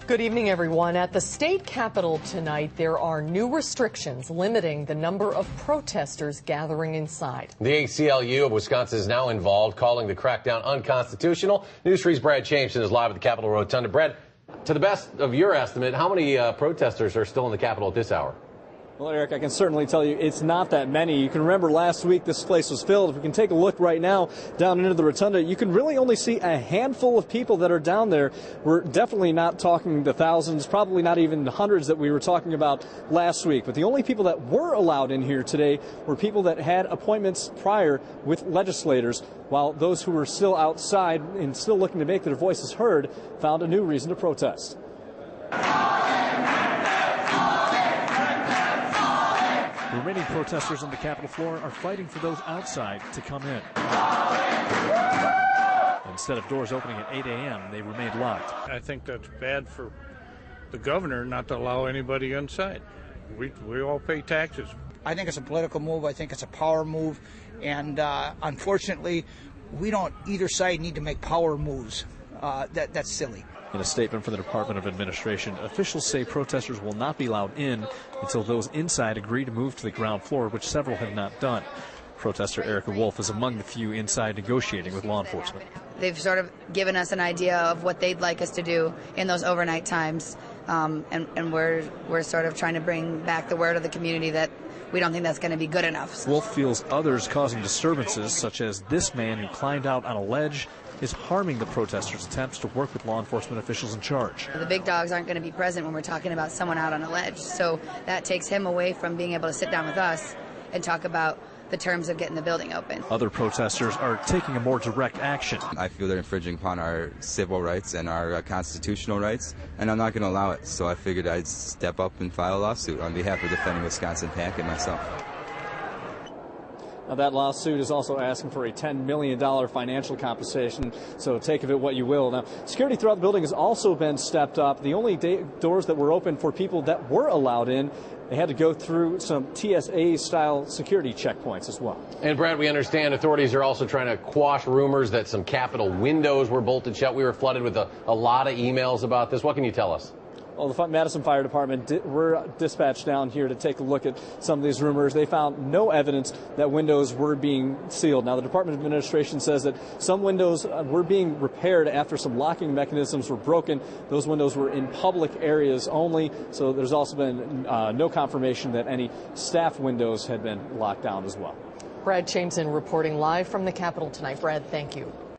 Good evening, everyone. At the state capitol tonight, there are new restrictions limiting the number of protesters gathering inside. The ACLU of Wisconsin is now involved, calling the crackdown unconstitutional. News 3's Brad Chaimson is live at the Capitol Rotunda. Brad, to the best of your estimate, how many protesters are still in the Capitol at this hour? Well, Eric, I can certainly tell you it's not that many. You can remember last week this place was filled. If we can take a look right now down into the rotunda, you can really only see a handful of people that are down there. We're definitely not talking the thousands, probably not even the hundreds that we were talking about last week. But the only people that were allowed in here today were people that had appointments prior with legislators, while those who were still outside and still looking to make their voices heard found a new reason to protest. The remaining protesters on the Capitol floor are fighting for those outside to come in. Instead of doors opening at 8 a.m., they remained locked. I think that's bad for the governor not to allow anybody inside. We all pay taxes. I think it's a political move. I think it's a power move. And unfortunately, we don't either side need to make power moves. That's silly. In a statement from the Department of Administration, officials say protesters will not be allowed in until those inside agree to move to the ground floor, which several have not done. Protester ERIKA is among the few inside negotiating with law enforcement. They've sort of given us an idea of what they'd like us to do in those overnight times, and we're sort of trying to bring back the word of the community that we don't think that's going to be good enough. Wolf feels others causing disturbances, such as this man who climbed out on a ledge, is harming the protesters' attempts to work with law enforcement officials in charge. The big dogs aren't going to be present when we're talking about someone out on a ledge, so that takes him away from being able to sit down with us and talk about the terms of getting the building open. Other protesters are taking a more direct action. I feel they're infringing upon our civil rights and our constitutional rights, and I'm not going to allow it. So I figured I'd step up and file a lawsuit on behalf of Defending Wisconsin PAC and myself. Now, that lawsuit is also asking for a $10 million financial compensation, so take of it what you will. Now, security throughout the building has also been stepped up. The only doors that were open for people that were allowed in, they had to go through some TSA-style security checkpoints as well. And, Brad, we understand authorities are also trying to quash rumors that some Capitol windows were bolted shut. We were flooded with a lot of emails about this. What can you tell us? Well, the Madison Fire Department were dispatched down here to take a look at some of these rumors. They found no evidence that windows were being sealed. Now, the Department of Administration says that some windows were being repaired after some locking mechanisms were broken. Those windows were in public areas only, so there's also been no confirmation that any staff windows had been locked down as well. Brad Chaimson reporting live from the Capitol tonight. Brad, thank you.